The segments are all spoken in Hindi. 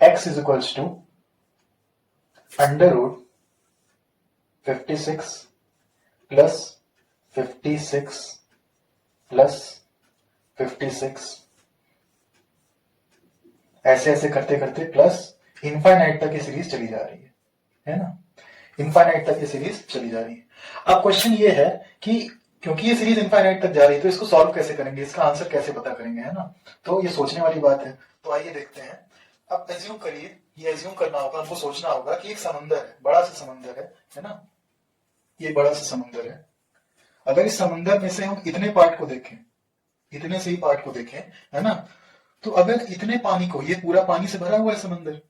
x is equals to under root 56 plus 56 plus 56 ऐसे ऐसे करते करते प्लस इनफाइनाइट तक ये सीरीज चली जा रही है ना, इनफाइनाइट तक ये सीरीज चली जा रही है। अब क्वेश्चन ये है कि क्योंकि ये सीरीज इनफाइनाइट तक जा रही है तो इसको सॉल्व कैसे करेंगे, इसका आंसर कैसे पता करेंगे, है ना। तो ये सोचने वाली बात है। तो आइए देखते हैं। अब एज्यूम करिए, ये एज्यूम करना होगा, हमको सोचना होगा कि एक समंदर है, बड़ा सा समंदर है ना, ये बड़ा सा समंदर है। अगर इस समंदर में से हम इतने पार्ट को देखें, इतने से ही पार्ट को देखें, है ना, तो अगर इतने पानी को, ये पूरा पानी से भरा हुआ है समंदर,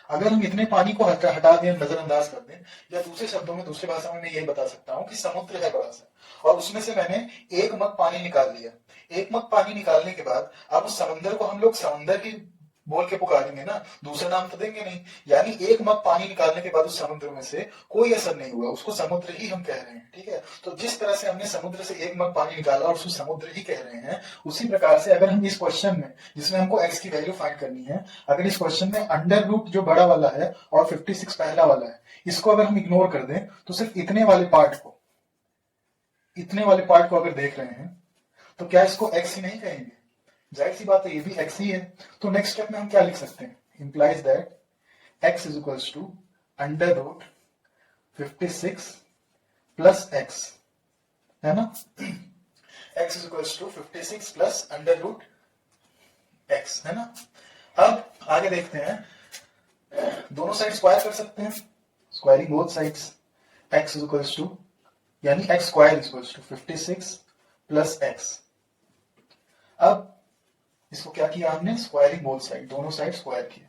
अगर हम इतने पानी को हटा दें, नजरअंदाज कर दें, या दूसरे शब्दों में, दूसरी भाषा में मैं ये बता सकता हूं कि समुद्र है बड़ा सा और उसमें से मैंने एक मग पानी निकाल लिया। एक मग पानी निकालने के बाद अब उस समंदर को हम लोग समंदर ही बोल के पुकारेंगे ना, दूसरा नाम तो देंगे नहीं। यानी एक मग पानी निकालने के बाद उस समुद्र में से कोई असर नहीं हुआ, उसको समुद्र ही हम कह रहे हैं, ठीक है। तो जिस तरह से हमने समुद्र से एक मग पानी निकाला और उसको समुद्र ही कह रहे हैं, उसी प्रकार से अगर हम इस क्वेश्चन में, जिसमें हमको x की वैल्यू फाइंड करनी है, अगर इस क्वेश्चन में अंडर रूट जो बड़ा वाला है और 56 पहला वाला है, इसको अगर हम इग्नोर कर दें तो सिर्फ इतने वाले पार्ट को, इतने वाले पार्ट को अगर देख रहे हैं तो क्या इसको x ही नहीं कहेंगे? जाहिर सी बात है, ये भी x ही है। तो नेक्स्ट स्टेप में हम क्या लिख सकते हैं? Implies that x is equals to under root 56 plus x, है ना। x is equals to 56 plus under root x, है ना। अब आगे देखते हैं, दोनों साइड स्क्वायर कर सकते हैं, squaring both sides. x is equals to, यानी x square is equals to 56 plus x। अब इसको क्या किया हमने? स्क्वायरिंग बोथ साइड, दोनों साइड स्क्वायर किया।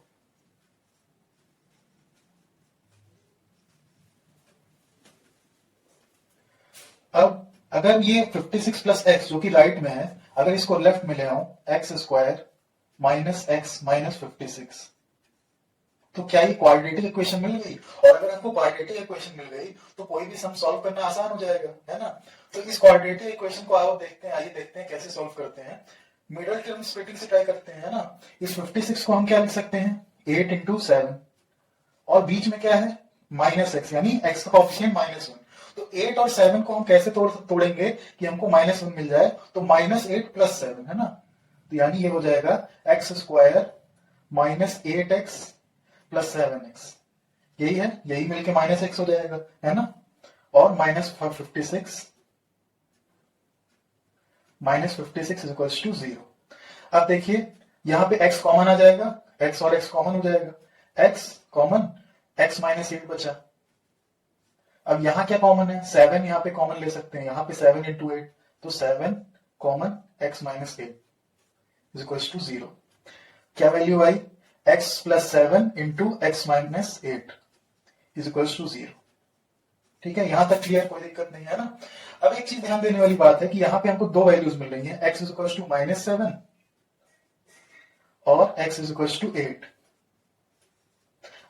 अब अगर ये 56 प्लस एक्स जो कि राइट में है, अगर इसको लेफ्ट में ले आऊं, x square minus x minus 56, तो क्या ये क्वाड्रेटिक इक्वेशन मिल गई? और अगर हमको क्वाड्रेटिक इक्वेशन मिल गई तो कोई भी सम सॉल्व करना आसान हो जाएगा, है ना। तो इस क्वाड्रेटिक इक्वेशन को आओ देखते हैं, आइए देखते हैं कैसे सॉल्व करते हैं। मिडल टर्म स्प्लिटिंग से ट्राई करते हैं, है ना। इस 56 को हम क्या लिख सकते हैं? 8 इंटू 7, और बीच में क्या है? माइनस एक्स, यानी एक्स का कोएफिशिएंट -1। तो 8 और 7 को हम कैसे तोड़ेंगे कि हमको -1 मिल जाए? तो -8 प्लस 7, है ना। तो यानी ये हो जाएगा x square minus 8x plus 7x, यही है, यही मिलके -x हो जाएगा, है ना। और -56 इज इक्वल्स टू 0। अब देखिए यहां पे x कॉमन आ जाएगा, x और x कॉमन हो जाएगा, x कॉमन, x माइनस 8 बचा। अब यहां क्या कॉमन है? 7 यहां पे कॉमन ले सकते हैं, यहां पे 7 इंटू 8, तो 7 common x minus 8 is equals to 0। क्या वैल्यू आई? x plus 7 into x minus 8 is equals to 0। ठीक है, यहां तक क्लियर, कोई दिक्कत नहीं है ना। अब एक चीज ध्यान देने वाली बात है कि यहां पे हमको दो वैल्यूज मिल रही हैं, x इज इक्वल्स टू -7 और x इज इक्वल्स टू 8।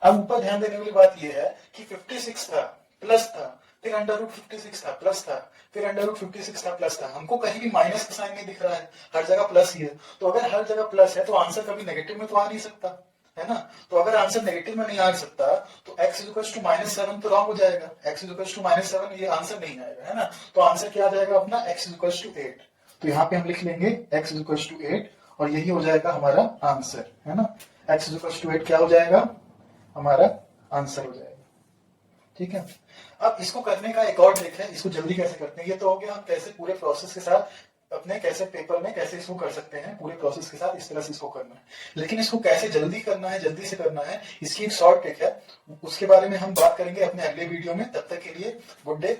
अब ऊपर ध्यान देने वाली बात यह है कि 56 था, प्लस था, फिर अंडर रूट 56 था, प्लस था, फिर अंडर रूट 56 था, प्लस था। हमको कहीं भी माइनस का साइन नहीं दिख रहा है, हर जगह प्लस ही है। तो अगर हर जगह प्लस है तो आंसर कभी नेगेटिव में तो आ नहीं सकता, है ना। तो अगर आंसर नेगेटिव में नहीं आ सकता तो x इज इक्वल्स टू -7 तो रॉन्ग हो जाएगा, x इज इक्वल्स टू -7 ये आंसर नहीं आएगा, है ना। तो आंसर क्या आ जाएगा अपना? x is equals to 8। तो यहाँ पे हम लिख लेंगे x इज इक्वल्स टू 8 और यही हो जाएगा हमारा आंसर, है ना। x इज इक्वल्स टू 8 क्या हो जाएगा? हमारा आंसर हो जाएगा, ठीक है। अब इसको करने का एक और ट्रिक है, इसको जल्दी कैसे करते हैं। ये तो हो गया हम कैसे पूरे प्रोसेस के साथ अपने कैसे पेपर में कैसे इसको कर सकते हैं, पूरे प्रोसेस के साथ इस तरह से इसको करना है। लेकिन इसको कैसे जल्दी करना है, जल्दी से करना है, इसकी एक शॉर्ट ट्रिक है, उसके बारे में हम बात करेंगे अपने अगले वीडियो में। तब तक के लिए गुड डे।